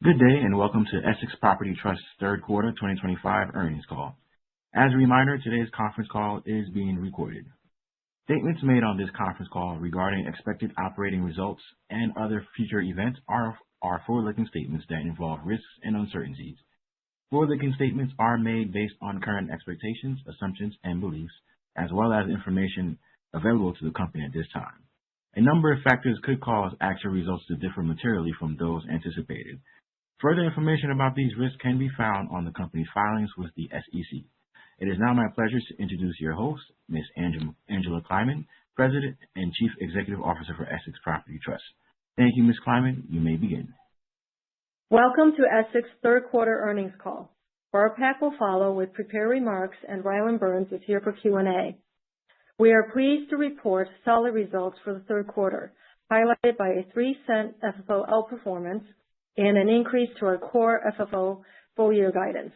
Good day and welcome to Essex Property Trust's third quarter 2025 earnings call. As a reminder, today's conference call is being recorded. Statements made on this conference call regarding expected operating results and other future events are forward-looking statements that involve risks and uncertainties. Forward-looking statements are made based on current expectations, assumptions, and beliefs, as well as information available to the company at this time. A number of factors could cause actual results to differ materially from those anticipated. Further information about these risks can be found on the company's filings with the SEC. It is now my pleasure to introduce your host, Ms. Angela Kleiman, President and Chief Executive Officer for Essex Property Trust. Thank you, Ms. Kleiman. You may begin. Welcome to Essex third quarter earnings call. Barb Pack will follow with prepared remarks, and Rylan Burns is here for Q&A. We are pleased to report solid results for the third quarter, highlighted by a 3-cent FFO outperformance and an increase to our core FFO full-year guidance.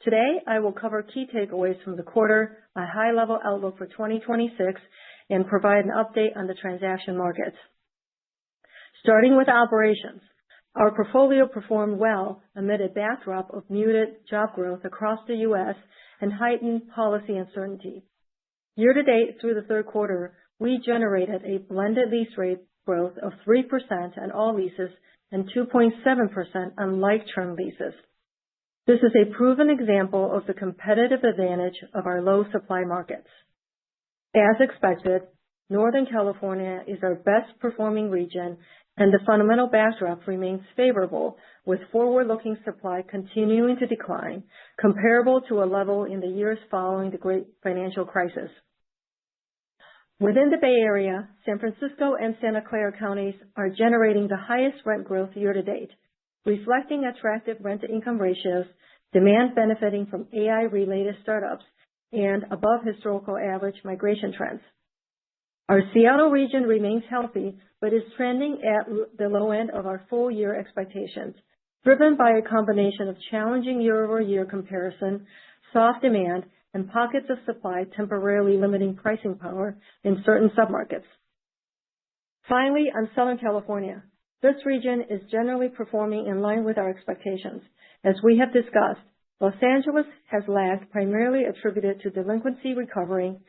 Today, I will cover key takeaways from the quarter, a high-level outlook for 2026, and provide an update on the transaction markets. Starting with operations, our portfolio performed well amid a backdrop of muted job growth across the U.S. and heightened policy uncertainty. Year-to-date through the third quarter, we generated a blended lease rate growth of 3% on all leases and 2.7% on like-term leases. This is a proven example of the competitive advantage of our low-supply markets. As expected, Northern California is our best-performing region, and the fundamental backdrop remains favorable, with forward-looking supply continuing to decline, comparable to a level in the years following the Great Financial Crisis. Within the Bay Area, San Francisco and Santa Clara counties are generating the highest rent growth year-to-date, reflecting attractive rent-to-income ratios, demand benefiting from AI-related startups, and above-historical average migration trends. Our Seattle region remains healthy, but is trending at the low end of our full-year expectations, driven by a combination of challenging year-over-year comparison, soft demand, and pockets of supply temporarily limiting pricing power in certain submarkets. Finally, on Southern California, this region is generally performing in line with our expectations. As we have discussed, Los Angeles has lagged, primarily attributed to delinquency recovering,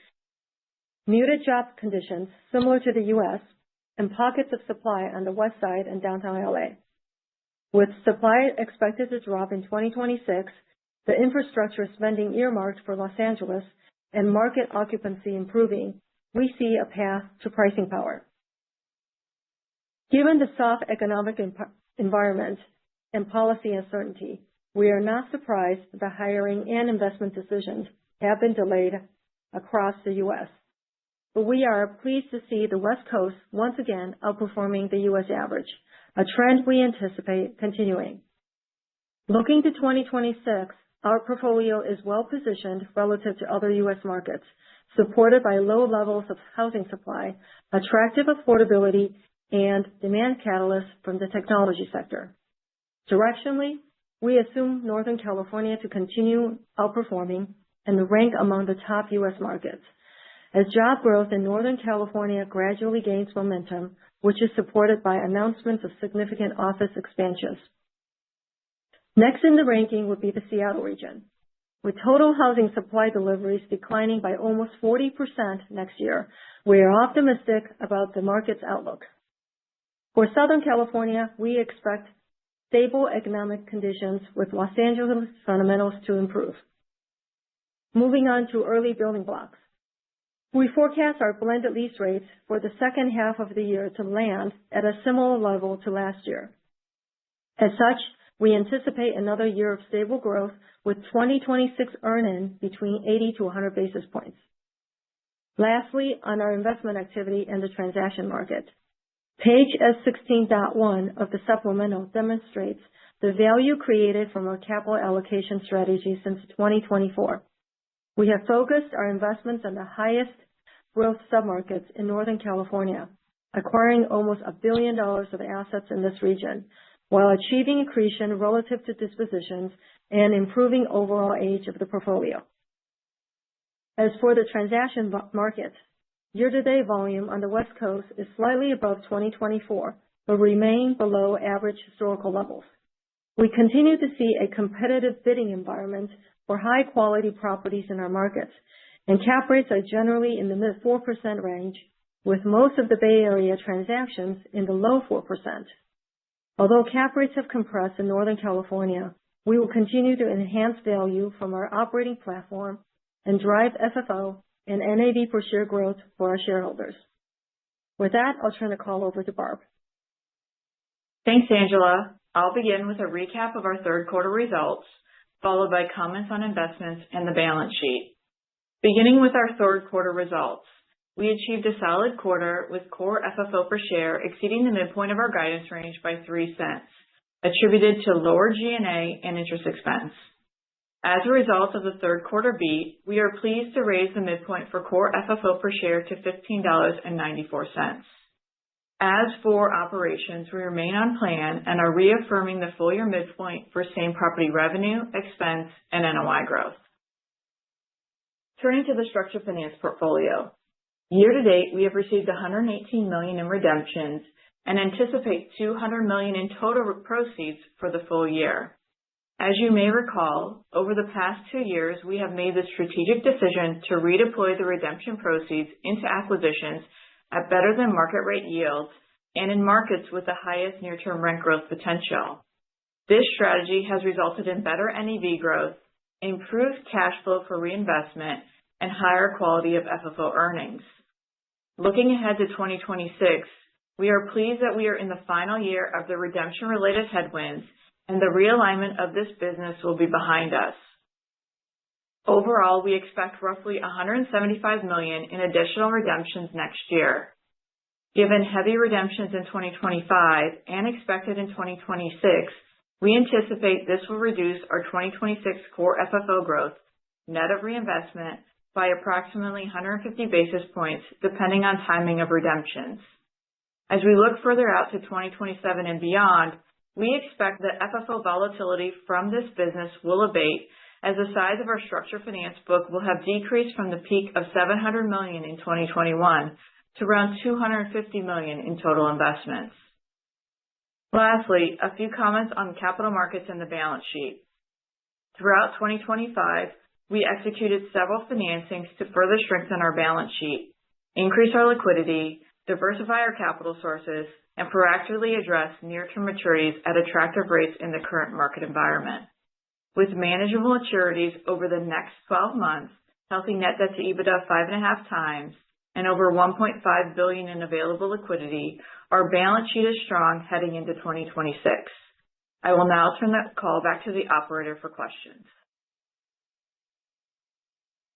muted job conditions similar to the U.S., and pockets of supply on the west side and downtown LA. With supply expected to drop in 2026, the infrastructure spending earmarked for Los Angeles, and market occupancy improving, we see a path to pricing power. Given the soft economic environment and policy uncertainty, we are not surprised that hiring and investment decisions have been delayed across the U.S., but we are pleased to see the West Coast once again outperforming the U.S. average, a trend we anticipate continuing. Looking to 2026, our portfolio is well-positioned relative to other U.S. markets, supported by low levels of housing supply, attractive affordability, and demand catalysts from the technology sector. Directionally, we assume Northern California to continue outperforming and rank among the top U.S. markets, as job growth in Northern California gradually gains momentum, which is supported by announcements of significant office expansions. Next in the ranking would be the Seattle region. With total housing supply deliveries declining by almost 40% next year, we are optimistic about the market's outlook. For Southern California, we expect stable economic conditions with Los Angeles fundamentals to improve. Moving on to early building blocks. We forecast our blended lease rates for the second half of the year to land at a similar level to last year. As such, we anticipate another year of stable growth, with 2026 earn-in between 80 to 100 basis points. Lastly, on our investment activity and the transaction market, page S16.1 of the supplemental demonstrates the value created from our capital allocation strategy since 2024. We have focused our investments on the highest growth submarkets in Northern California, acquiring almost $1 billion of assets in this region, while achieving accretion relative to dispositions and improving overall age of the portfolio. As for the transaction market, year-to-date volume on the West Coast is slightly above 2024, but remain below average historical levels. We continue to see a competitive bidding environment for high-quality properties in our markets, and cap rates are generally in the mid-4% range, with most of the Bay Area transactions in the low 4%. Although cap rates have compressed in Northern California, we will continue to enhance value from our operating platform and drive FFO and NAV per share growth for our shareholders. With that, I'll turn the call over to Barb. Thanks, Angela. I'll begin with a recap of our third quarter results, followed by comments on investments and the balance sheet. Beginning with our third quarter results, we achieved a solid quarter with core FFO per share exceeding the midpoint of our guidance range by 3 cents, attributed to lower G&A and interest expense. As a result of the third quarter beat, we are pleased to raise the midpoint for core FFO per share to $15.94. As for operations, we remain on plan and are reaffirming the full year midpoint for same property revenue, expense, and NOI growth. Turning to the structured finance portfolio. Year to date, we have received $118 million in redemptions and anticipate $200 million in total proceeds for the full year. As you may recall, over the past 2 years, we have made the strategic decision to redeploy the redemption proceeds into acquisitions at better than market rate yields and in markets with the highest near-term rent growth potential. This strategy has resulted in better NAV growth, improved cash flow for reinvestment, and higher quality of FFO earnings. Looking ahead to 2026, we are pleased that we are in the final year of the redemption-related headwinds, and the realignment of this business will be behind us. Overall, we expect roughly $175 million in additional redemptions next year. Given heavy redemptions in 2025 and expected in 2026, we anticipate this will reduce our 2026 core FFO growth, net of reinvestment, by approximately 150 basis points, depending on timing of redemptions. As we look further out to 2027 and beyond, we expect that FFO volatility from this business will abate as the size of our structured finance book will have decreased from the peak of $700 million in 2021 to around $250 million in total investments. Lastly, a few comments on capital markets and the balance sheet. Throughout 2025, we executed several financings to further strengthen our balance sheet, increase our liquidity, diversify our capital sources, and proactively address near-term maturities at attractive rates in the current market environment. With manageable maturities over the next 12 months, healthy net debt to EBITDA of 5.5 times, and over $1.5 billion in available liquidity, our balance sheet is strong heading into 2026. I will now turn the call back to the operator for questions.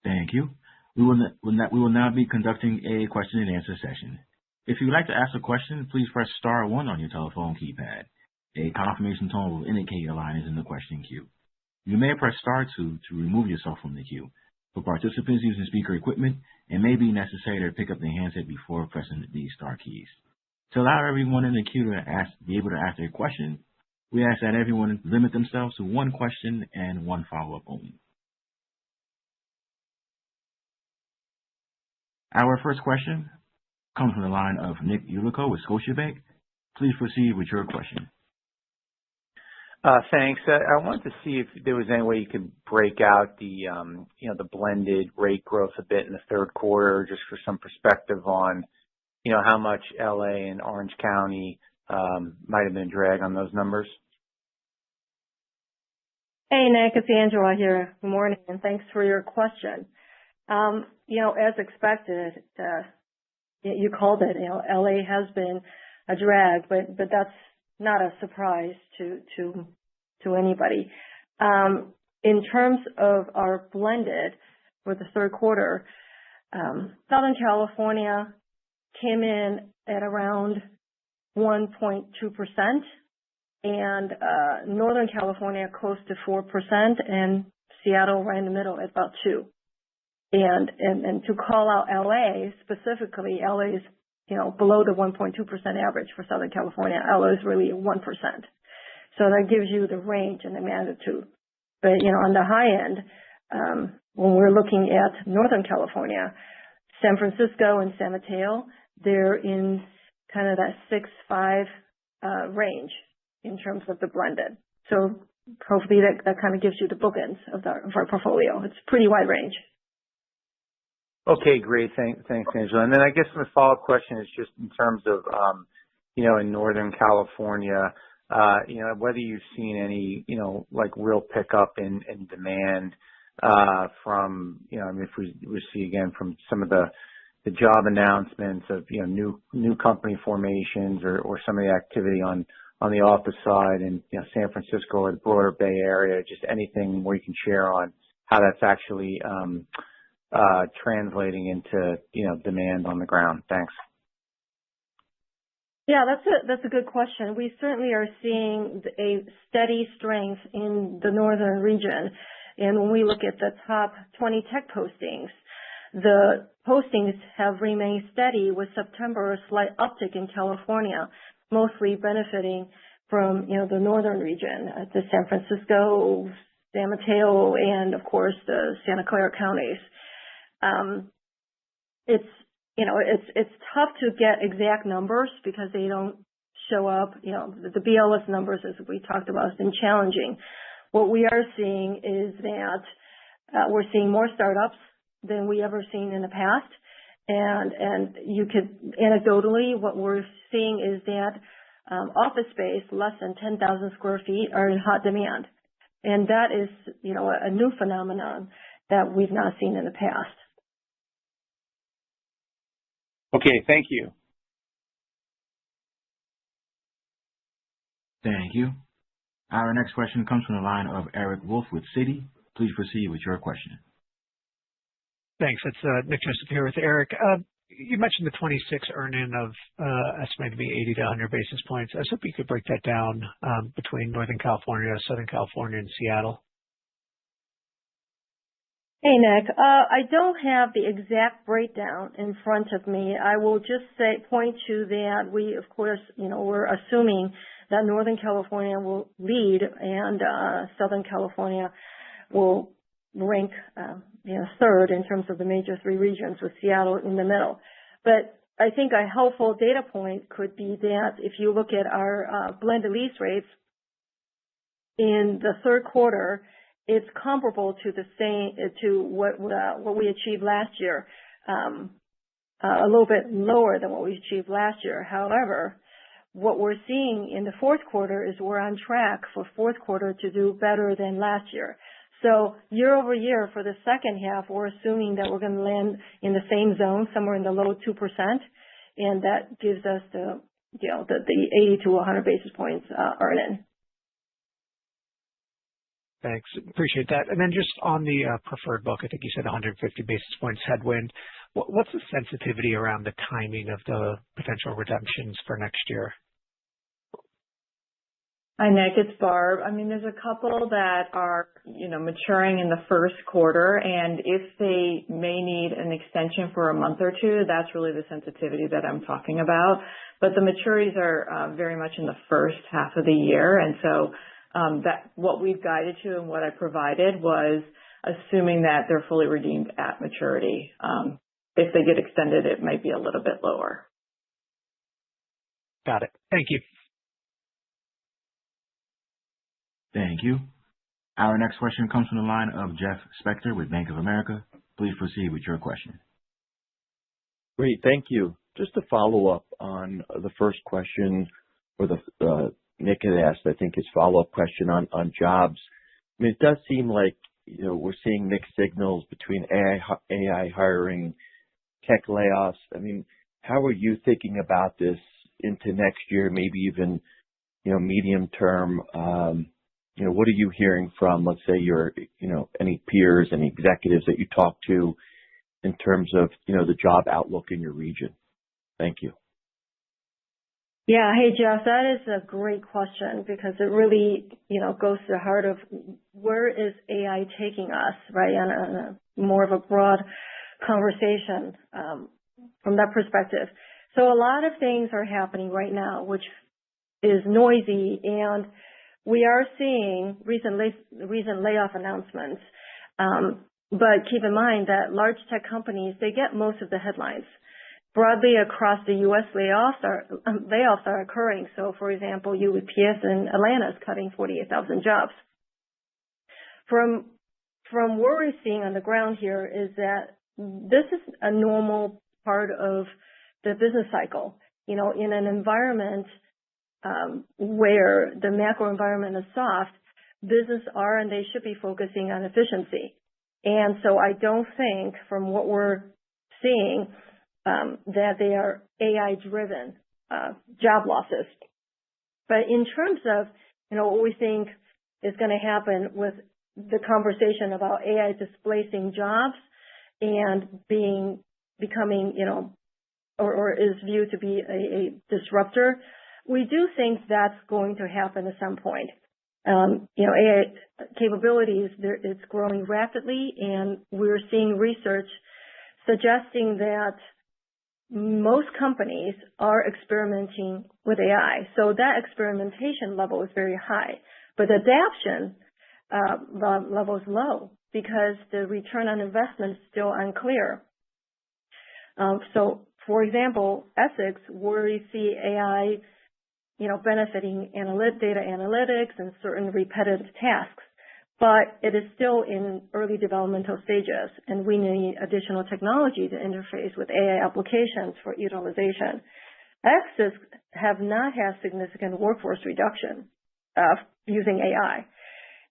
Thank you. We will now be conducting a question and answer session. If you would like to ask a question, please press star 1 on your telephone keypad. A confirmation tone will indicate your line is in the question queue. You may press star 2 to remove yourself from the queue. For participants using speaker equipment, it may be necessary to pick up the handset before pressing the star keys. To allow everyone in the queue to be able to ask their question, we ask that everyone limit themselves to 1 question and 1 follow-up only. Our first question comes from the line of Nick Yulico with Scotiabank. Please proceed with your question. Thanks. I wanted to see if there was any way you could break out the blended rate growth a bit in the third quarter, just for some perspective on, how much LA and Orange County might have been a drag on those numbers. Hey, Nick, it's Angela here. Good morning, and thanks for your question. As expected, you called it, LA has been a drag, but that's not a surprise to anybody. In terms of our blended for the third quarter, Southern California came in at around 1.2%, and Northern California close to 4%, and Seattle right in the middle at about 2%. And to call out LA specifically, LA is below the 1.2% average for Southern California. LA is really 1%. So that gives you the range and the magnitude. But on the high end, when we're looking at Northern California, San Francisco and San Mateo, they're in kind of that 6.5 range in terms of the blended. So hopefully that kind of gives you the bookends of our portfolio. It's a pretty wide range. Okay, great. Thanks, Angela. And then I guess my follow-up question is just in terms of, in Northern California, whether you've seen any, like real pickup in demand from, if we see again from some of the job announcements of, new company formations or some of the activity on the office side in, San Francisco or the broader Bay Area, just anything where you can share on how that's actually translating into, demand on the ground. Thanks. Yeah, that's a good question. We certainly are seeing a steady strength in the northern region. And when we look at the top 20 tech postings, the postings have remained steady with September a slight uptick in California, mostly benefiting from, the northern region, the San Francisco, San Mateo, and of course the Santa Clara counties. It's tough to get exact numbers because they don't show up. The BLS numbers, as we talked about, has been challenging. What we are seeing is that we're seeing more startups than we ever seen in the past. And you could, anecdotally, what we're seeing is that office space less than 10,000 square feet are in hot demand. And that is, a new phenomenon that we've not seen in the past. Okay, thank you. Thank you. Our next question comes from the line of Eric Wolfe with Citi. Please proceed with your question. Thanks. It's Nick Joseph here with Eric. You mentioned the 26 earn-in of estimated to be 80 to 100 basis points. I was hoping you could break that down between Northern California, Southern California, and Seattle. Hey, Nick. I don't have the exact breakdown in front of me. I will just point to that we, of course, we're assuming that Northern California will lead and Southern California will rank, third in terms of the major three regions with Seattle in the middle. But I think a helpful data point could be that if you look at our blended lease rates in the third quarter, it's comparable to what we achieved last year, a little bit lower than what we achieved last year. However, what we're seeing in the fourth quarter is we're on track for fourth quarter to do better than last year. So year over year for the second half, we're assuming that we're going to land in the same zone, somewhere in the low 2%, and that gives us the 80 to 100 basis points earn-in. Thanks. Appreciate that. And then just on the preferred book, I think you said 150 basis points headwind. What's the sensitivity around the timing of the potential redemptions for next year? Hi, Nick. It's Barb. There's a couple that are, maturing in the first quarter, and if they may need an extension for a month or two, that's really the sensitivity that I'm talking about. But the maturities are very much in the first half of the year, and so that what we've guided to and what I provided was assuming that they're fully redeemed at maturity. If they get extended, it might be a little bit lower. Got it. Thank you. Thank you. Our next question comes from the line of Jeff Spector with Bank of America. Please proceed with your question. Great. Thank you. Just to follow up on the first question, or the Nick had asked, I think his follow-up question on jobs. It does seem like, we're seeing mixed signals between AI hiring, tech layoffs. How are you thinking about this into next year, maybe even, medium term? What are you hearing from, let's say, your, any peers, any executives that you talk to in terms of, the job outlook in your region? Thank you. Yeah. Hey, Jeff, that is a great question because it really, goes to the heart of where is AI taking us, right? On a more of a broad conversation from that perspective. So a lot of things are happening right now, which is noisy, and we are seeing recent layoff announcements. But keep in mind that large tech companies, they get most of the headlines. Broadly across the U.S., layoffs are occurring. So, for example, UPS in Atlanta is cutting 48,000 jobs. From what we're seeing on the ground here is that this is a normal part of the business cycle. In an environment where the macro environment is soft, business are and they should be focusing on efficiency. And so I don't think from what we're seeing that they are AI-driven job losses. But in terms of, what we think is going to happen with the conversation about AI displacing jobs and becoming, or is viewed to be a disruptor, we do think that's going to happen at some point. AI capabilities, it's growing rapidly, and we're seeing research suggesting that most companies are experimenting with AI. So that experimentation level is very high, but the adoption level is low because the return on investment is still unclear. So, for example, Essex, where we see AI, benefiting data analytics and certain repetitive tasks, but it is still in early developmental stages, and we need additional technology to interface with AI applications for utilization. Essex have not had significant workforce reduction using AI.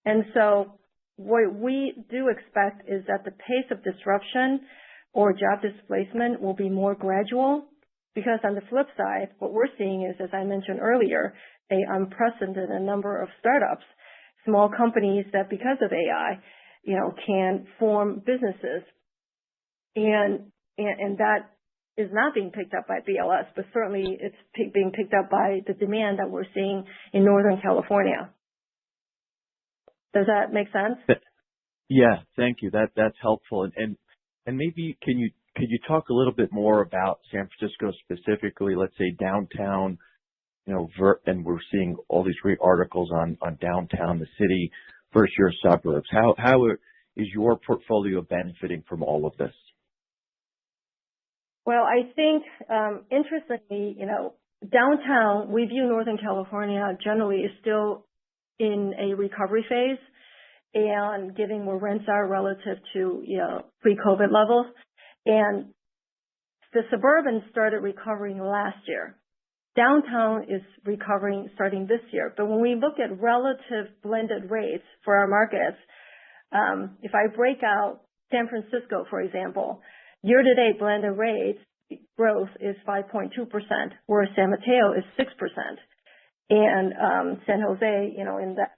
And so what we do expect is that the pace of disruption or job displacement will be more gradual, because on the flip side, what we're seeing is, as I mentioned earlier, an unprecedented number of startups, small companies that because of AI, can form businesses. And that is not being picked up by BLS, but certainly it's being picked up by the demand that we're seeing in Northern California. Does that make sense? Yeah, thank you. That's helpful. And maybe could you talk a little bit more about San Francisco specifically, let's say downtown, and we're seeing all these great articles on downtown, the city versus your suburbs. How is your portfolio benefiting from all of this? Well, I think, interestingly, downtown, we view Northern California generally is still in a recovery phase and getting where rents are relative to, pre-COVID levels. And the suburban started recovering last year. Downtown is recovering starting this year. But when we look at relative blended rates for our markets, if I break out San Francisco, for example, year-to-date blended rates growth is 5.2%, whereas San Mateo is 6%. And San Jose, in that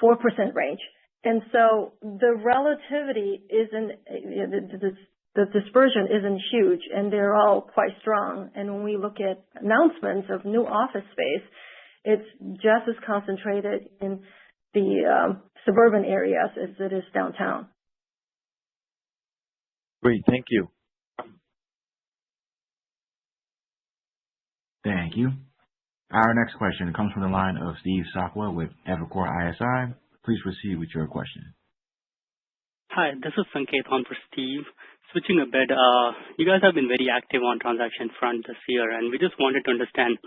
4% range. And so the relativity isn't, the dispersion isn't huge, and they're all quite strong. And when we look at announcements of new office space, it's just as concentrated in the suburban areas as it is downtown. Great, thank you. Thank you. Our next question comes from the line of Steve Sakwa with Evercore ISI. Please proceed with your question. Hi, this is Sanket on for Steve. Switching a bit, you guys have been very active on transaction front this year, and we just wanted to understand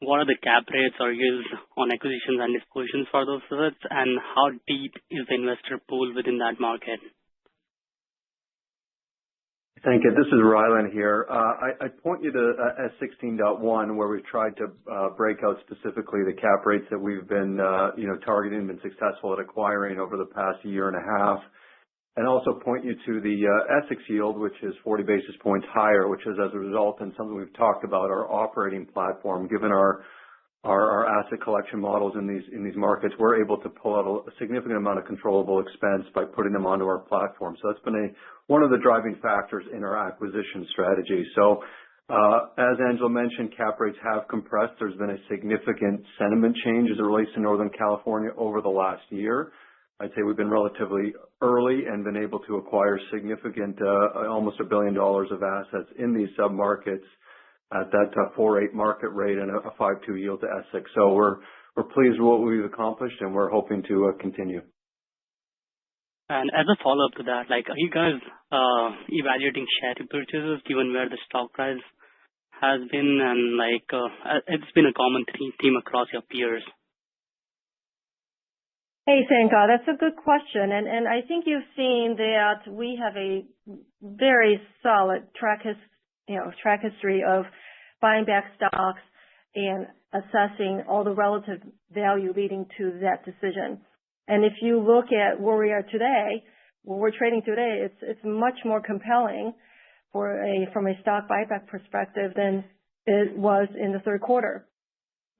what are the cap rates or yields on acquisitions and dispositions for those assets, and how deep is the investor pool within that market? Thank you. This is Rylan here. I point you to S16.1, where we've tried to break out specifically the cap rates that we've been, targeting and been successful at acquiring over the past year and a half, and also point you to the Essex yield, which is 40 basis points higher, which is as a result and something we've talked about our operating platform. Given our asset collection models in these markets, we're able to pull out a significant amount of controllable expense by putting them onto our platform. So that's been one of the driving factors in our acquisition strategy. So as Angela mentioned, cap rates have compressed. There's been a significant sentiment change as it relates to Northern California over the last year. I'd say we've been relatively early and been able to acquire significant, almost $1 billion of assets in these submarkets at that 4.8 market rate and a 5.2 yield to Essex. So we're pleased with what we've accomplished, and we're hoping to continue. And as a follow-up to that, like, are you guys evaluating share repurchases given where the stock price has been, and like it's been a common theme across your peers? Hey, Sankar, that's a good question. And I think you've seen that we have a very solid track history of buying back stocks and assessing all the relative value leading to that decision. And if you look at where we are today, where we're trading today, it's much more compelling from a stock buyback perspective than it was in the third quarter.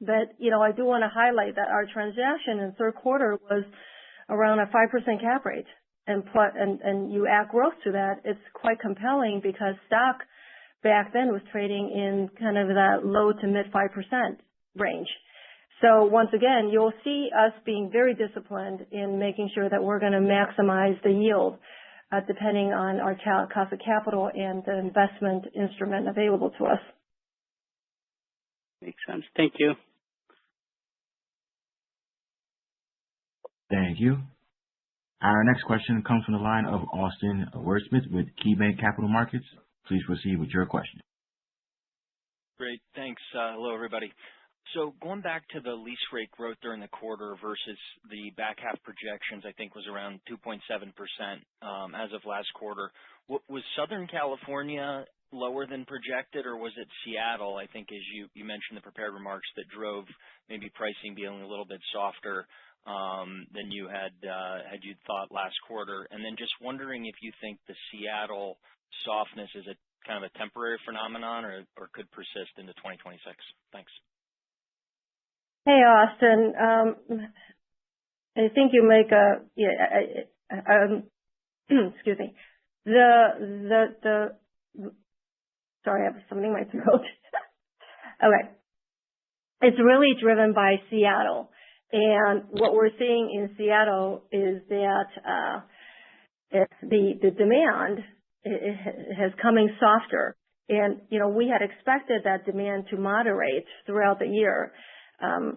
But, I do want to highlight that our transaction in the third quarter was around a 5% cap rate. And you add growth to that, it's quite compelling because stock back then was trading in kind of that low to mid 5% range. So once again, you'll see us being very disciplined in making sure that we're going to maximize the yield depending on our cost of capital and the investment instrument available to us. Makes sense. Thank you. Thank you. Our next question comes from the line of Austin Wurschmidt with KeyBanc Capital Markets. Please proceed with your question. Great. Thanks. Hello, everybody. So going back to the lease rate growth during the quarter versus the back half projections, I think was around 2.7% as of last quarter. Was Southern California lower than projected, or was it Seattle, I think, as you mentioned in the prepared remarks, that drove maybe pricing being a little bit softer than you had thought last quarter? And then just wondering if you think the Seattle softness is a kind of a temporary phenomenon or could persist into 2026. Thanks. Hey, Austin. I think you make excuse me. Sorry, I have something in my throat. Okay. It's really driven by Seattle. And what we're seeing in Seattle is that the demand has coming softer. And, we had expected that demand to moderate throughout the year, on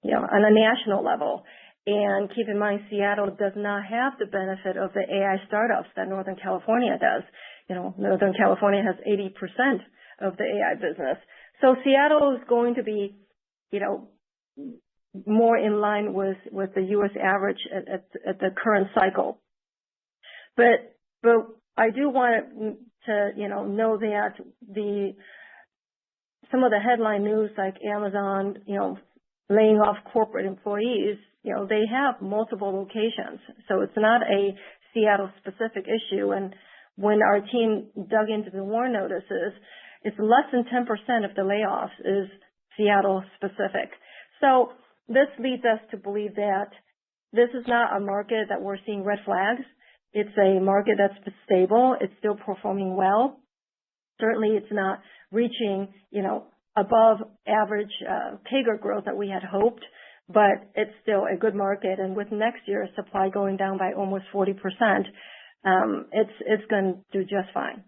a national level. And keep in mind, Seattle does not have the benefit of the AI startups that Northern California does. Northern California has 80% of the AI business. So Seattle is going to be, more in line with the U.S. average at the current cycle. But I do want to, know that some of the headline news like Amazon, laying off corporate employees, they have multiple locations. So it's not a Seattle specific issue. And when our team dug into the WARN notices, it's less than 10% of the layoffs is Seattle specific. So this leads us to believe that this is not a market that we're seeing red flags. It's a market that's stable. It's still performing well. Certainly it's not reaching, above average CAGR growth that we had hoped, but it's still a good market. And with next year's supply going down by almost 40%, it's going to do just fine.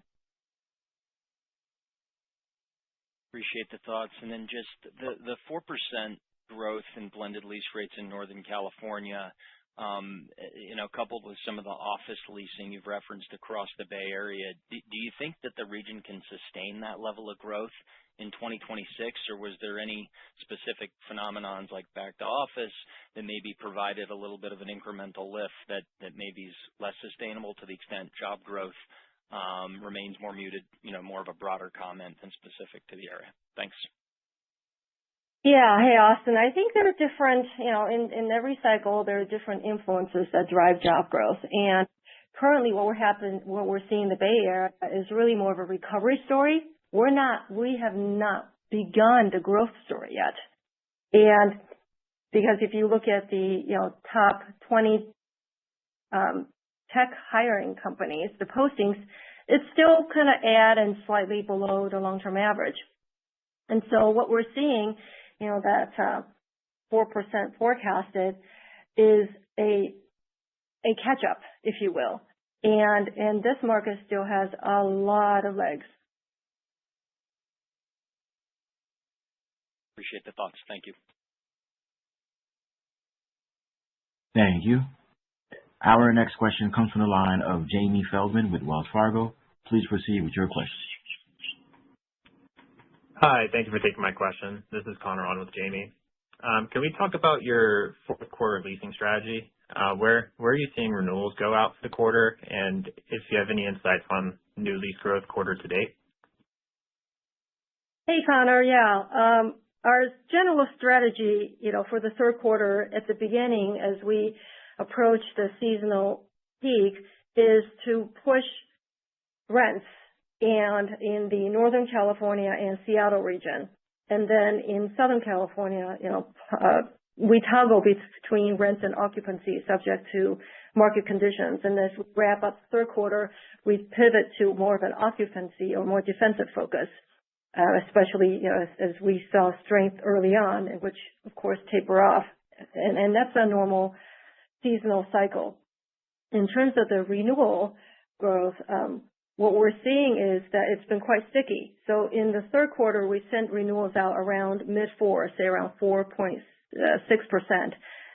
Appreciate the thoughts. And then just the 4% growth in blended lease rates in Northern California, coupled with some of the office leasing you've referenced across the Bay Area, do you think that the region can sustain that level of growth in 2026, or was there any specific phenomenons like back to office that maybe provided a little bit of an incremental lift that maybe is less sustainable to the extent job growth remains more muted, more of a broader comment than specific to the area? Thanks. Yeah. Hey, Austin. I think there are different, in every cycle, there are different influences that drive job growth. And currently what we're seeing in the Bay Area is really more of a recovery story. We have not begun the growth story yet. And because if you look at the, top 20 tech hiring companies, the postings, it's still kind of at and slightly below the long-term average. And so what we're seeing, that 4% forecasted is a catch-up, if you will. And this market still has a lot of legs. Appreciate the thoughts. Thank you. Thank you. Our next question comes from the line of Jamie Feldman with Wells Fargo. Please proceed with your question. Hi, thank you for taking my question. This is Connor on with Jamie. Can we talk about your fourth quarter leasing strategy? Where are you seeing renewals go out for the quarter, and if you have any insights on new lease growth quarter to date? Hey, Connor. Yeah. Our general strategy, for the third quarter at the beginning as we approach the seasonal peak is to push rents and in the Northern California and Seattle region. And then in Southern California, we toggle between rents and occupancy subject to market conditions. And as we wrap up the third quarter, we pivot to more of an occupancy or more defensive focus, especially as we saw strength early on, which of course taper off. And that's a normal seasonal cycle. In terms of the renewal growth, what we're seeing is that it's been quite sticky. So in the third quarter, we sent renewals out around mid-4, say around 4.6%.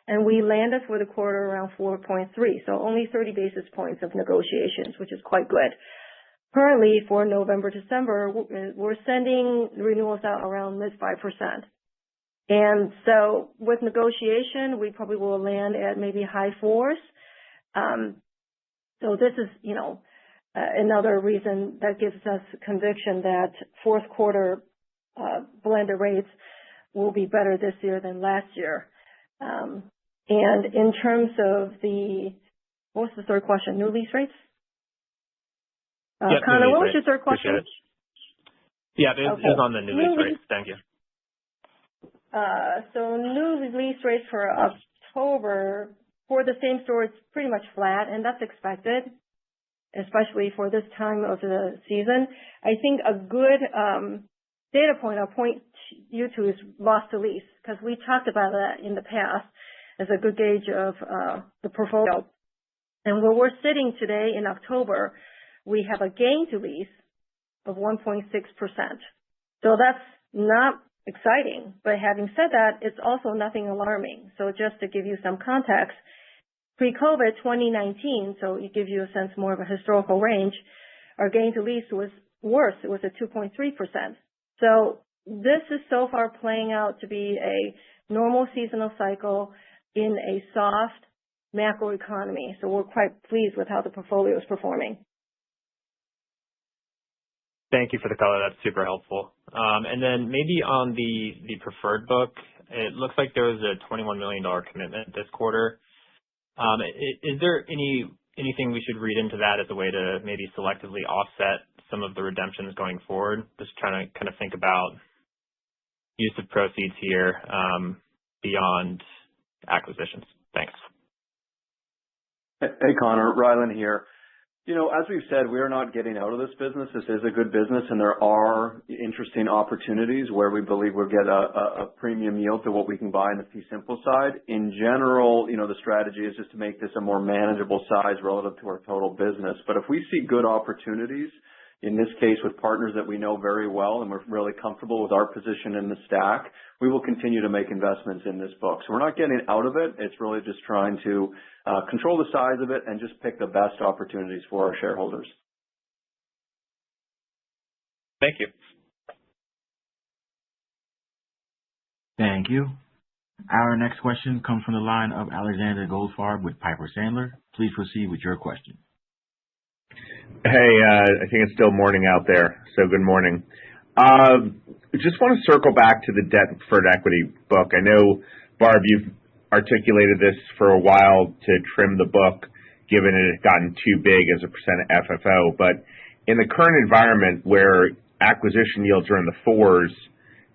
And we landed for the quarter around 4.3. So only 30 basis points of negotiations, which is quite good. Currently for November, December, we're sending renewals out around mid-5%. And so with negotiation, we probably will land at maybe high 4s. So this is, another reason that gives us conviction that fourth quarter blended rates will be better this year than last year. And in terms of what was the third question? New lease rates? Yep, Connor, what was your third question? Appreciate it. Yeah, it was on the new lease rates. Thank you. So new lease rates for October for the same store, it's pretty much flat, and that's expected, especially for this time of the season. I think a good data point I'll point you to is loss to lease, because we talked about that in the past as a good gauge of the portfolio. And where we're sitting today in October, we have a gain to lease of 1.6%. So that's not exciting. But having said that, it's also nothing alarming. So just to give you some context, pre-COVID 2019, so it gives you a sense more of a historical range, our gain to lease was worse. It was at 2.3%. So this is so far playing out to be a normal seasonal cycle in a soft macro economy. So we're quite pleased with how the portfolio is performing. Thank you for the color. That's super helpful. And then maybe on the preferred book, it looks like there was a $21 million commitment this quarter. Is there anything we should read into that as a way to maybe selectively offset some of the redemptions going forward? Just trying to kind of think about use of proceeds here beyond acquisitions. Thanks. Hey, Connor, Rylan here. As we've said, we are not getting out of this business. This is a good business, and there are interesting opportunities where we believe we'll get a premium yield to what we can buy in the fee simple side. In general, the strategy is just to make this a more manageable size relative to our total business. But if we see good opportunities, in this case with partners that we know very well and we're really comfortable with our position in the stack, we will continue to make investments in this book. So we're not getting out of it. It's really just trying to control the size of it and just pick the best opportunities for our shareholders. Thank you. Thank you. Our next question comes from the line of Alexander Goldfarb with Piper Sandler. Please proceed with your question. Hey, I think it's still morning out there, so good morning. Just want to circle back to the debt and preferred equity book. I know, Barb, you've articulated this for a while to trim the book, given it had gotten too big as a percent of FFO. But in the current environment where acquisition yields are in the 4s,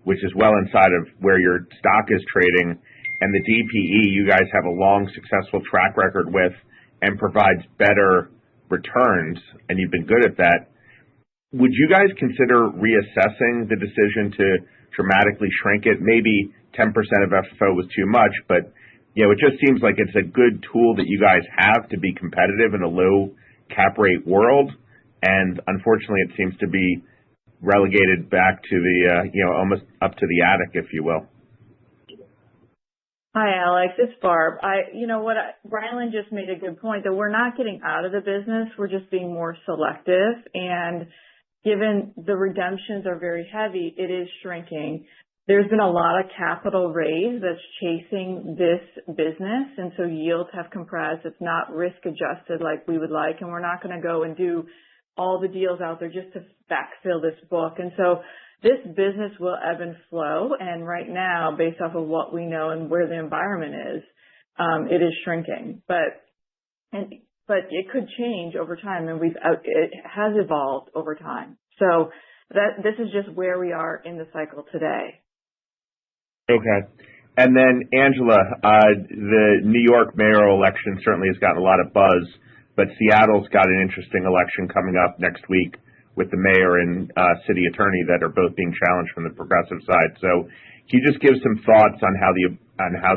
which is well inside of where your stock is trading, and the DPE you guys have a long, successful track record with and provides better returns, and you've been good at that, would you guys consider reassessing the decision to dramatically shrink it? Maybe 10% of FFO was too much, but it just seems like it's a good tool that you guys have to be competitive in a low cap rate world, and unfortunately it seems to be relegated back to the almost up to the attic, if you will. Hi, Alex. It's Barb. Rylan just made a good point that we're not getting out of the business. We're just being more selective. And given the redemptions are very heavy, it is shrinking. There's been a lot of capital raised that's chasing this business. And so yields have compressed. It's not risk adjusted like we would like. And we're not going to go and do all the deals out there just to backfill this book. And so this business will ebb and flow, and right now, based off of what we know and where the environment is, it is shrinking. But it could change over time, and it has evolved over time. So this is just where we are in the cycle today. Okay. And then, Angela, the New York mayoral election certainly has gotten a lot of buzz, but Seattle's got an interesting election coming up next week with the mayor and city attorney that are both being challenged from the progressive side. So can you just give some thoughts on how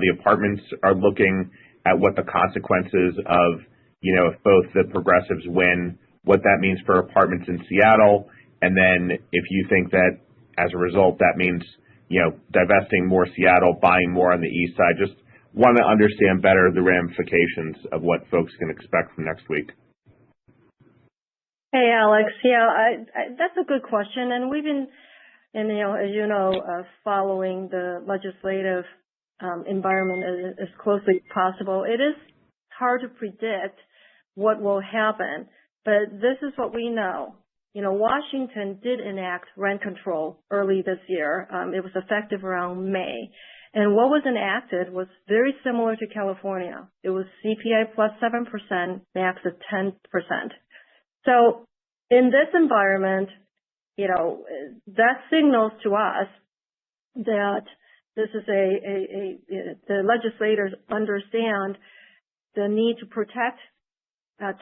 the apartments are looking at what the consequences of, if both the progressives win, what that means for apartments in Seattle, and then if you think that as a result that means, divesting more Seattle, buying more on the east side. Just want to understand better the ramifications of what folks can expect from next week. Hey, Alex. Yeah, that's a good question. And we've been, as you know, following the legislative environment as closely as possible. It is hard to predict what will happen, but this is what we know. Washington did enact rent control early this year. It was effective around May. And what was enacted was very similar to California. It was CPI plus 7%, max of 10%. So in this environment, that signals to us that this is the legislators understand the need to protect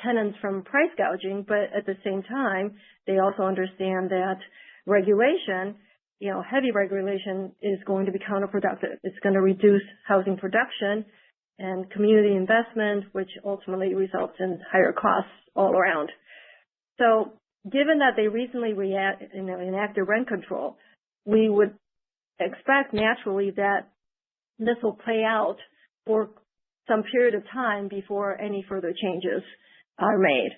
tenants from price gouging, but at the same time, they also understand that regulation, heavy regulation is going to be counterproductive. It's going to reduce housing production and community investment, which ultimately results in higher costs all around. So given that they recently enacted rent control, we would expect naturally that this will play out for some period of time before any further changes are made.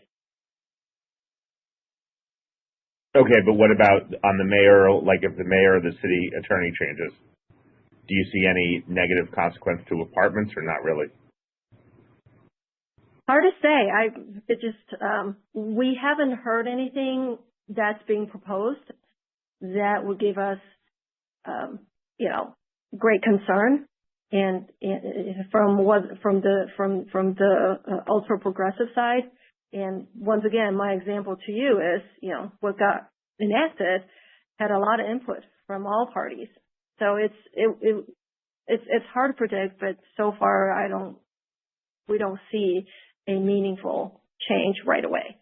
Okay, but what about on the mayor, like if the mayor or the city attorney changes? Do you see any negative consequence to apartments or not really? Hard to say. We haven't heard anything that's being proposed that would give us, great concern. And from the ultra progressive side. And once again, my example to you is, what got enacted had a lot of input from all parties. So it's hard to predict, but so far we don't see a meaningful change right away.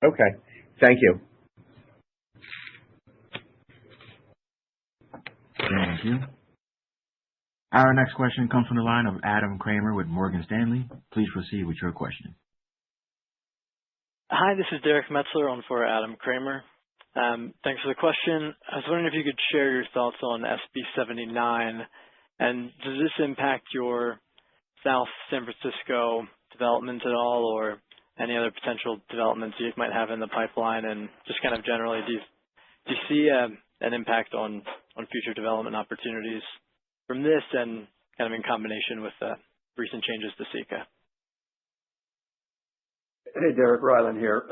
Okay. Thank you. Thank you. Our next question comes from the line of Adam Kramer with Morgan Stanley. Please proceed with your question. Hi, this is Derek Metzler on for Adam Kramer. Thanks for the question. I was wondering if you could share your thoughts on SB 79, and does this impact your South San Francisco development at all, or any other potential developments you might have in the pipeline? And just kind of generally, do you see an impact on future development opportunities from this, and kind of in combination with recent changes to SECA? Hey, Derek, Rylan here.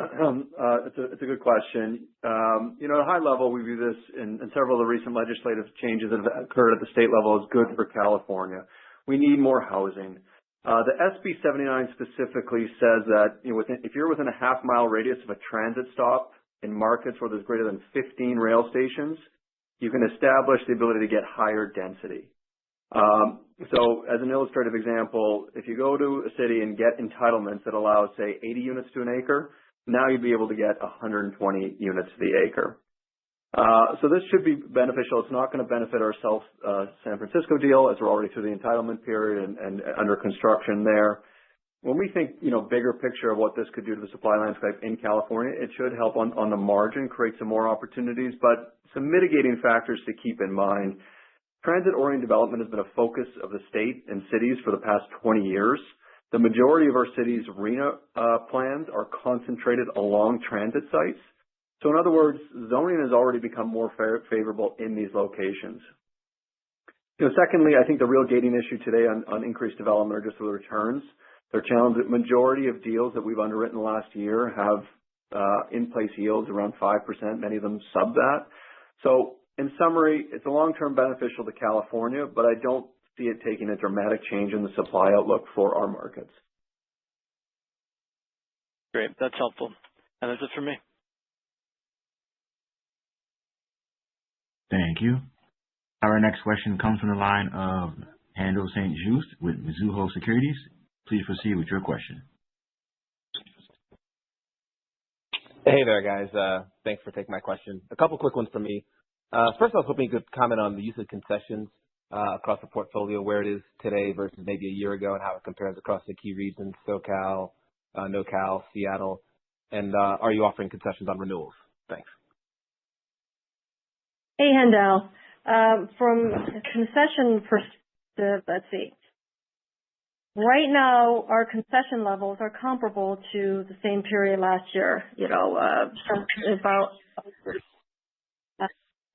It's a good question. At a high level, we view this and several of the recent legislative changes that have occurred at the state level as good for California. We need more housing. The SB 79 specifically says that if you're within a half-mile radius of a transit stop in markets where there's greater than 15 rail stations, you can establish the ability to get higher density. So as an illustrative example, if you go to a city and get entitlements that allow, say, 80 units to an acre, now you'd be able to get 120 units to the acre. So this should be beneficial. It's not going to benefit our South San Francisco deal, as we're already through the entitlement period and under construction there. When we think, bigger picture of what this could do to the supply landscape in California, it should help on the margin, create some more opportunities, but some mitigating factors to keep in mind. Transit-oriented development has been a focus of the state and cities for the past 20 years. The majority of our city's RENA plans are concentrated along transit sites. So in other words, zoning has already become more favorable in these locations. Secondly, I think the real gating issue today on increased development are just the returns. They're challenged. The majority of deals that we've underwritten last year have in-place yields around 5%, many of them sub that. So in summary, it's a long-term beneficial to California, but I don't see it taking a dramatic change in the supply outlook for our markets. Great. That's helpful. And that's it for me. Thank you. Our next question comes from the line of Haendel St. Juste with Mizuho Securities. Please proceed with your question. Hey there, guys. Thanks for taking my question. A couple quick ones from me. First, I was hoping you could comment on the use of concessions across the portfolio, where it is today versus maybe a year ago, and how it compares across the key regions, SoCal, NoCal, Seattle, and are you offering concessions on renewals? Thanks. Hey, Haendel. From a concession perspective, let's see. Right now, our concession levels are comparable to the same period last year, about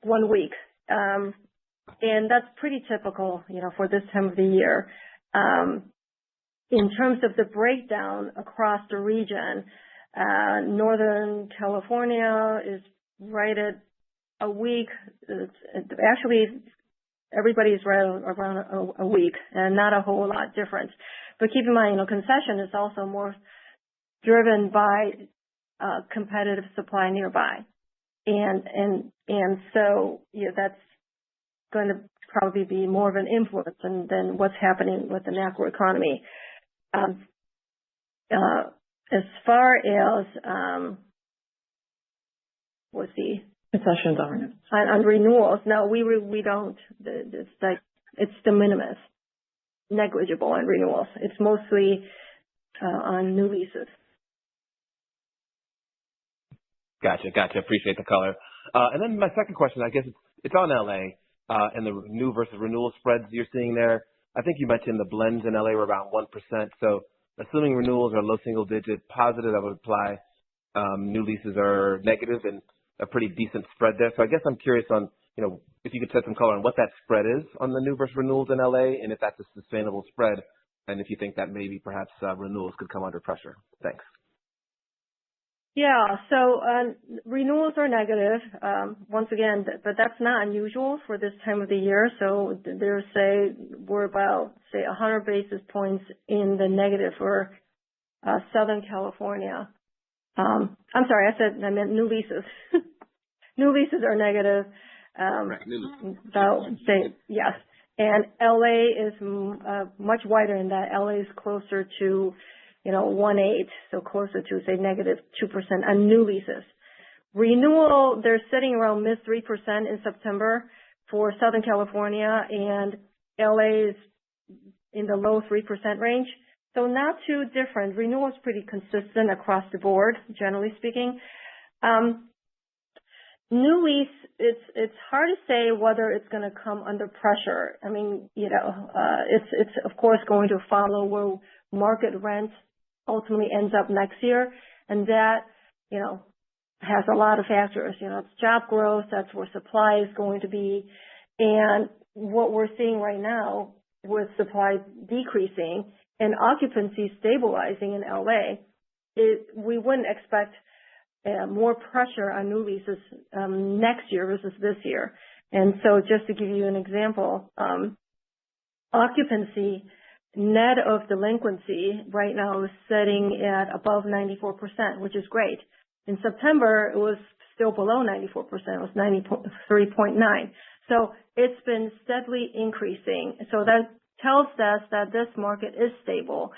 1 week. And that's pretty typical, for this time of the year. In terms of the breakdown across the region, Northern California is right at a week. Actually, everybody's right around a week, and not a whole lot different. But keep in mind, concession is also more driven by competitive supply nearby, and so that's going to probably be more of an influence than what's happening with the macro economy. As far as what's the concessions on renewals, no, we don't. It's de minimis, negligible on renewals. It's mostly on new leases. Gotcha. Appreciate the color. And then my second question, I guess it's on LA and the new versus renewal spreads you're seeing there. I think you mentioned the blends in LA were about 1%. So assuming renewals are low single digit positive, that would imply new leases are negative and a pretty decent spread there. So I guess I'm curious on, if you could shed some color on what that spread is on the new versus renewals in LA, and if that's a sustainable spread, and if you think that maybe perhaps renewals could come under pressure. Thanks. Yeah, so renewals are negative, once again, but that's not unusual for this time of the year. So we're about, 100 basis points in the negative for Southern California. I'm sorry, I meant new leases. New leases are negative. Right, new leases. Yes. And LA is much wider than that. LA is closer to 1.8, so closer to, say, negative 2% on new leases. Renewal, they're sitting around mid 3% in September for Southern California, and LA is in the low 3% range. So not too different. Renewal is pretty consistent across the board, generally speaking. New lease, it's hard to say whether it's going to come under pressure. I mean, it's of course going to follow where market rent ultimately ends up next year, and that has a lot of factors. It's job growth, that's where supply is going to be, and what we're seeing right now with supply decreasing and occupancy stabilizing in LA, we wouldn't expect more pressure on new leases next year versus this year. And so just to give you an example, occupancy net of delinquency right now is sitting at above 94%, which is great. In September, it was still below 94%. It was 93.9. So it's been steadily increasing. So that tells us that this market is stable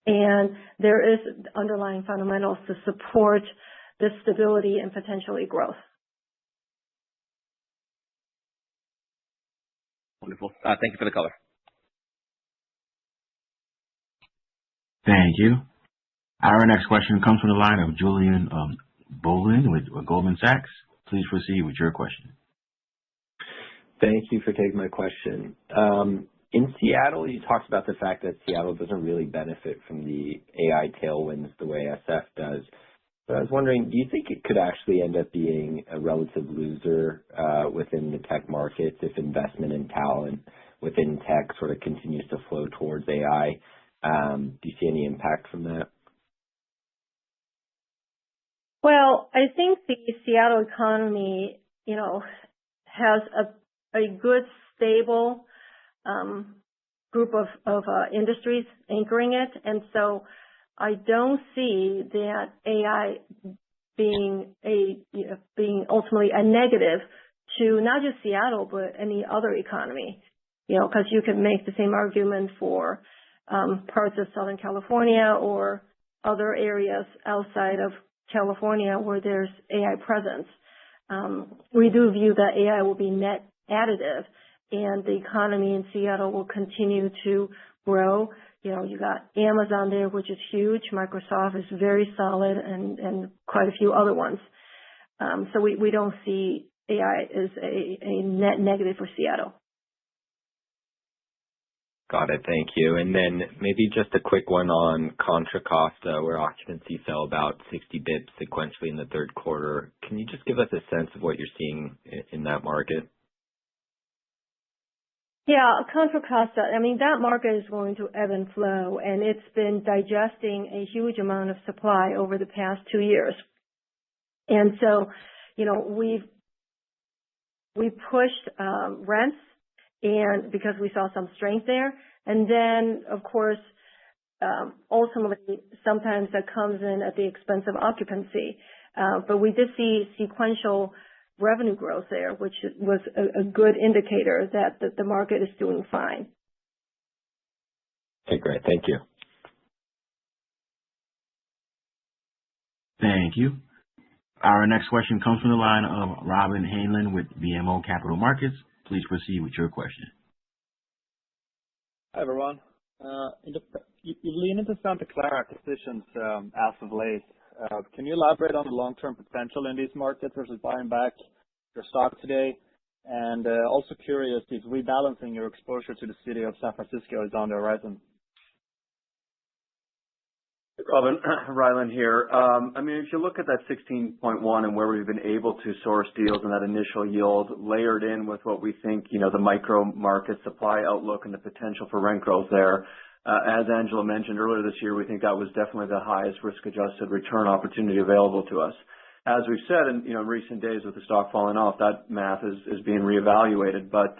and there is underlying fundamentals to support this stability and potentially growth. Wonderful. Thank you for the color. Thank you. Our next question comes from the line of Julian Bolin with Goldman Sachs. Please proceed with your question. Thank you for taking my question. In Seattle, you talked about the fact that Seattle doesn't really benefit from the AI tailwinds the way SF does. But I was wondering, do you think it could actually end up being a relative loser within the tech markets if investment in talent within tech sort of continues to flow towards AI? Do you see any impact from that? Well, I think the Seattle economy, has a good, stable group of industries anchoring it. And so I don't see that AI being ultimately a negative to not just Seattle, but any other economy, because you can make the same argument for parts of Southern California or other areas outside of California where there's AI presence. We do view that AI will be net additive and the economy in Seattle will continue to grow. You got Amazon there, which is huge. Microsoft is very solid and quite a few other ones. So we don't see AI as a net negative for Seattle. Got it. Thank you. And then maybe just a quick one on Contra Costa, where occupancy fell about 60 bips sequentially in the third quarter. Can you just give us a sense of what you're seeing in that market? Yeah, Contra Costa, that market is going to ebb and flow, and it's been digesting a huge amount of supply over the past 2 years. And so, we pushed rents and because we saw some strength there. And then, of course, ultimately, sometimes that comes in at the expense of occupancy. But we did see sequential revenue growth there, which was a good indicator that the market is doing fine. Okay, great. Thank you. Thank you. Our next question comes from the line of Robin Hanlon with BMO Capital Markets. Please proceed with your question. Hi, everyone. You lean into Santa Clara acquisitions as of late. Can you elaborate on the long-term potential in these markets versus buying back your stock today? And also curious if rebalancing your exposure to the city of San Francisco is on the horizon. Robin, Rylan here. If you look at that 16.1 and where we've been able to source deals and that initial yield layered in with what we think, the micro market supply outlook and the potential for rent growth there, as Angela mentioned earlier this year, we think that was definitely the highest risk-adjusted return opportunity available to us. As we've said in recent days with the stock falling off, that math is being reevaluated. But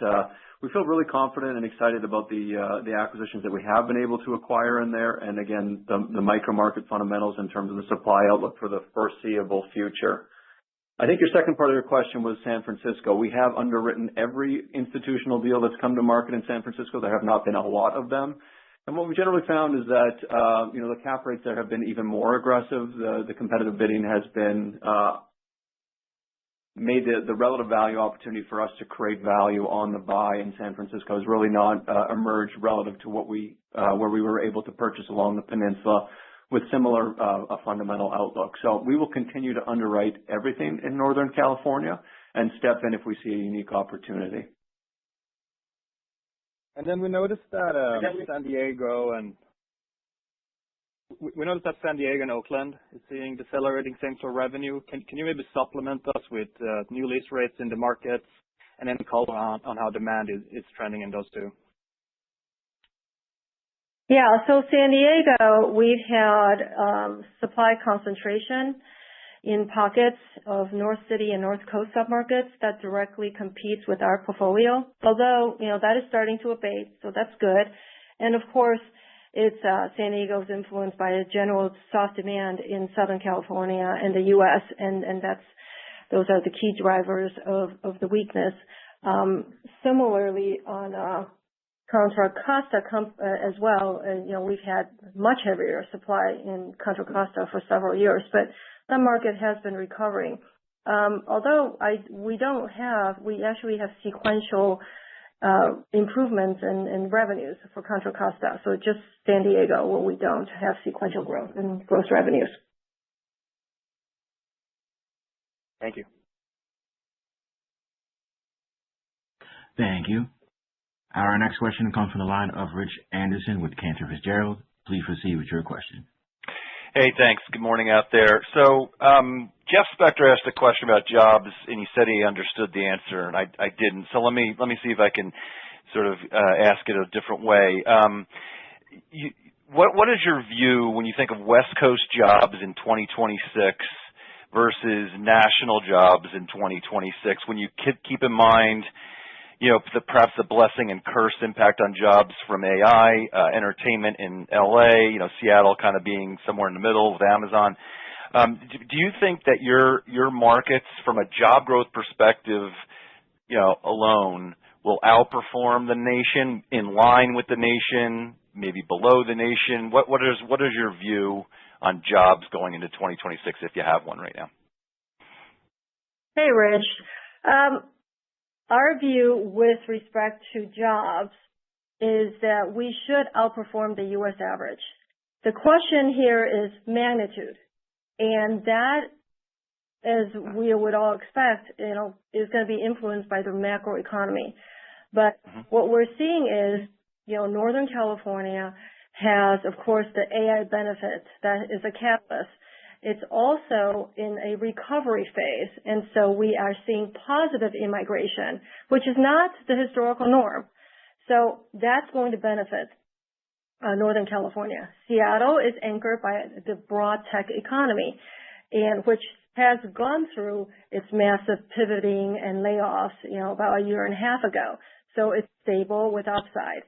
we feel really confident and excited about the acquisitions that we have been able to acquire in there. And again, the micro market fundamentals in terms of the supply outlook for the foreseeable future. I think your second part of your question was San Francisco. We have underwritten every institutional deal that's come to market in San Francisco. There have not been a lot of them. And what we generally found is that, the cap rates there have been even more aggressive. The competitive bidding has been made the relative value opportunity for us to create value on the buy in San Francisco has really not emerged relative to what where we were able to purchase along the peninsula with similar fundamental outlook. So we will continue to underwrite everything in Northern California and step in if we see a unique opportunity. And then we noticed that San Diego and Oakland is seeing decelerating same-store revenue. Can you maybe supplement us with new lease rates in the markets and then color on how demand is trending in those two? Yeah, so San Diego, we've had supply concentration in pockets of North City and North Coast submarkets that directly competes with our portfolio. Although, that is starting to abate, so that's good. And of course, it's San Diego's influenced by a general soft demand in Southern California and the U.S., and those are the key drivers of the weakness. Similarly, on Contra Costa as well, we've had much heavier supply in Contra Costa for several years, but the market has been recovering. Although we actually have sequential improvements in revenues for Contra Costa. So just San Diego where we don't have sequential growth in gross revenues. Thank you. Thank you. Our next question comes from the line of Rich Anderson with Cantor Fitzgerald. Please proceed with your question. Hey, thanks. Good morning out there. So Jeff Spector asked a question about jobs, and he said he understood the answer, and I didn't. So let me see if I can sort of ask it a different way. What is your view when you think of West Coast jobs in 2026 versus national jobs in 2026? When you keep in mind, perhaps the blessing and curse impact on jobs from AI, entertainment in LA, Seattle kind of being somewhere in the middle with Amazon. Do you think that your markets, from a job growth perspective, alone, will outperform the nation, in line with the nation, maybe below the nation? What is your view on jobs going into 2026, if you have one right now? Hey, Rich. Our view with respect to jobs is that we should outperform the U.S. average. The question here is magnitude, and that, as we would all expect, is going to be influenced by the macro economy. But what we're seeing is, Northern California has, of course, the AI benefits. That is a catalyst. It's also in a recovery phase, and so we are seeing positive immigration, which is not the historical norm. So that's going to benefit Northern California. Seattle is anchored by the broad tech economy, and which has gone through its massive pivoting and layoffs, about a year and a half ago. So it's stable with upside.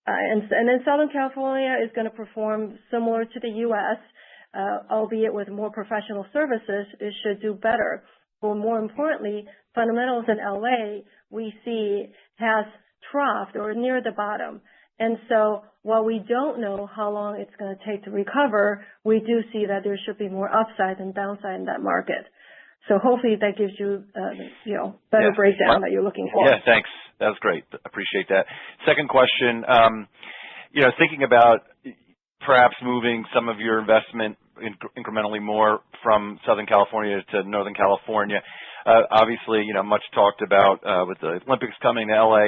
And then Southern California is going to perform similar to the U.S., albeit with more professional services. It should do better. But more importantly, fundamentals in LA we see has troughed or near the bottom. And so while we don't know how long it's going to take to recover, we do see that there should be more upside than downside in that market. So hopefully that gives you, better breakdown that you're looking for. Yeah, thanks. That was great. Appreciate that. Second question, thinking about perhaps moving some of your investment incrementally more from Southern California to Northern California. Obviously, much talked about with the Olympics coming to LA,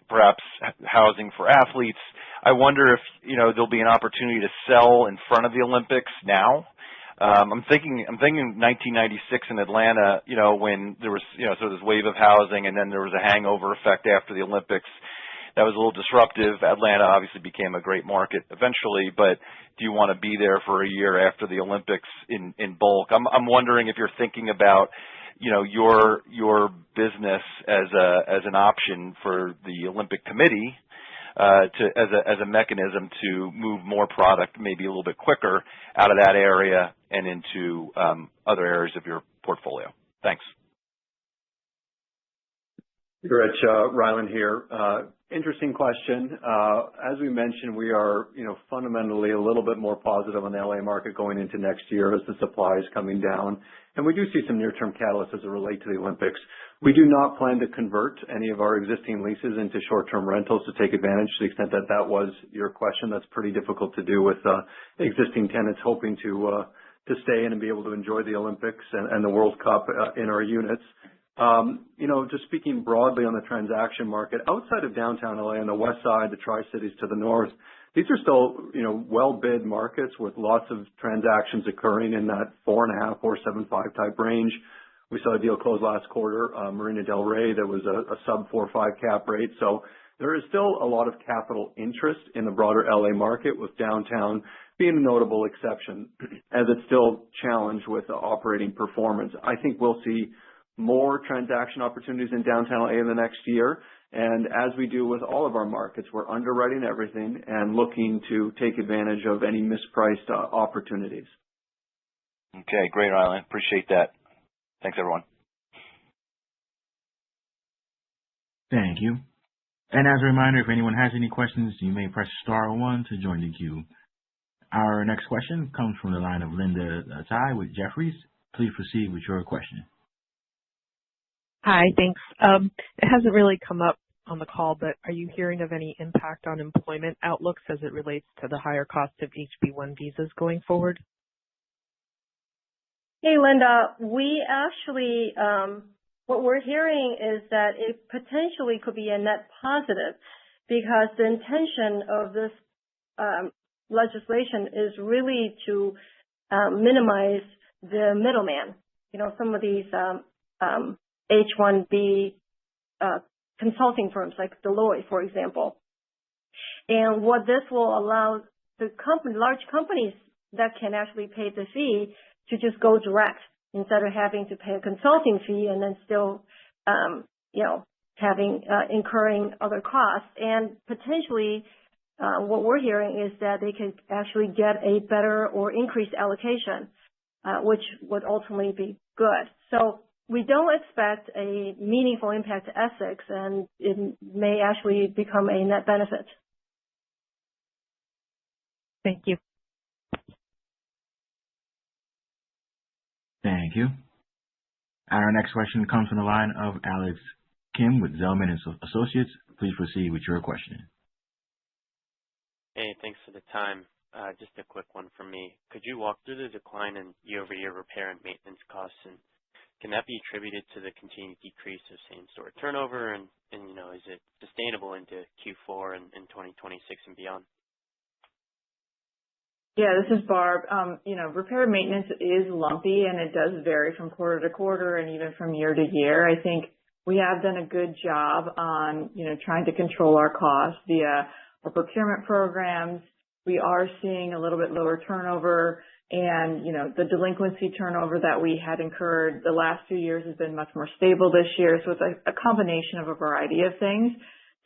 perhaps housing for athletes. I wonder if, there'll be an opportunity to sell in front of the Olympics now. I'm thinking 1996 in Atlanta, when there was, sort of this wave of housing, and then there was a hangover effect after the Olympics. That was a little disruptive. Atlanta obviously became a great market eventually, but do you want to be there for a year after the Olympics in bulk? I'm wondering if you're thinking about, your business as an option for the Olympic Committee, as a mechanism to move more product maybe a little bit quicker out of that area and into other areas of your portfolio. Thanks. Rich, Rylan here. Interesting question. As we mentioned, we are, fundamentally a little bit more positive on the LA market going into next year as the supply is coming down. And we do see some near-term catalysts as it relates to the Olympics. We do not plan to convert any of our existing leases into short-term rentals to take advantage to the extent that that was your question. That's pretty difficult to do with existing tenants hoping to stay in and be able to enjoy the Olympics and the World Cup in our units. Just speaking broadly on the transaction market, outside of downtown LA on the west side, the Tri-Cities to the north, these are still, well-bid markets with lots of transactions occurring in that 4.5, 4.75 type range. We saw a deal close last quarter, Marina Del Rey, that was a sub 4.5 cap rate. So there is still a lot of capital interest in the broader LA market, with downtown being a notable exception, as it's still challenged with operating performance. I think we'll see more transaction opportunities in downtown LA in the next year. And as we do with all of our markets, we're underwriting everything and looking to take advantage of any mispriced opportunities. Okay, great, Rylan. Appreciate that. Thanks, everyone. Thank you. And as a reminder, if anyone has any questions, you may press star 1 to join the queue. Our next question comes from the line of Linda Tsai with Jefferies. Please proceed with your question. Hi, thanks. It hasn't really come up on the call, but are you hearing of any impact on employment outlooks as it relates to the higher cost of HB1 visas going forward? Hey, Linda, we actually What we're hearing is that it potentially could be a net positive because the intention of this legislation is really to minimize the middleman. Some of these H-1B consulting firms like Deloitte, for example. And what this will allow the large companies that can actually pay the fee to just go direct instead of having to pay a consulting fee and then still, incurring other costs. And potentially, what we're hearing is that they can actually get a better or increased allocation, which would ultimately be good. So we don't expect a meaningful impact to Essex, and it may actually become a net benefit. Thank you. Thank you. Our next question comes from the line of Alex Kim with Zelman & Associates. Please proceed with your question. Hey, thanks for the time. Just a quick one from me. Could you walk through the decline in year-over-year repair and maintenance costs, and can that be attributed to the continued decrease of same-store turnover, and is it sustainable into Q4 and in 2026 and beyond? Yeah, this is Barb. Repair and maintenance is lumpy, and it does vary from quarter to quarter and even from year to year. I think we have done a good job on, trying to control our costs via our procurement programs. We are seeing a little bit lower turnover, and, the delinquency turnover that we had incurred the last few years has been much more stable this year. So it's a combination of a variety of things.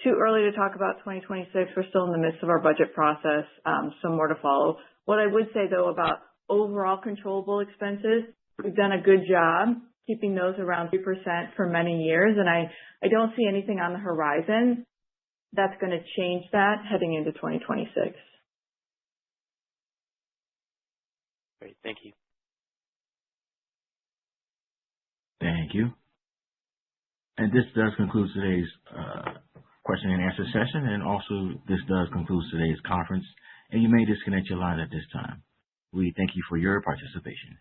Too early to talk about 2026. We're still in the midst of our budget process, some more to follow. What I would say, though, about overall controllable expenses, we've done a good job keeping those around 3% for many years, and I don't see anything on the horizon that's going to change that heading into 2026. Great. Thank you. Thank you. And this does conclude today's question and answer session, and also this does conclude today's conference, and you may disconnect your line at this time. We thank you for your participation.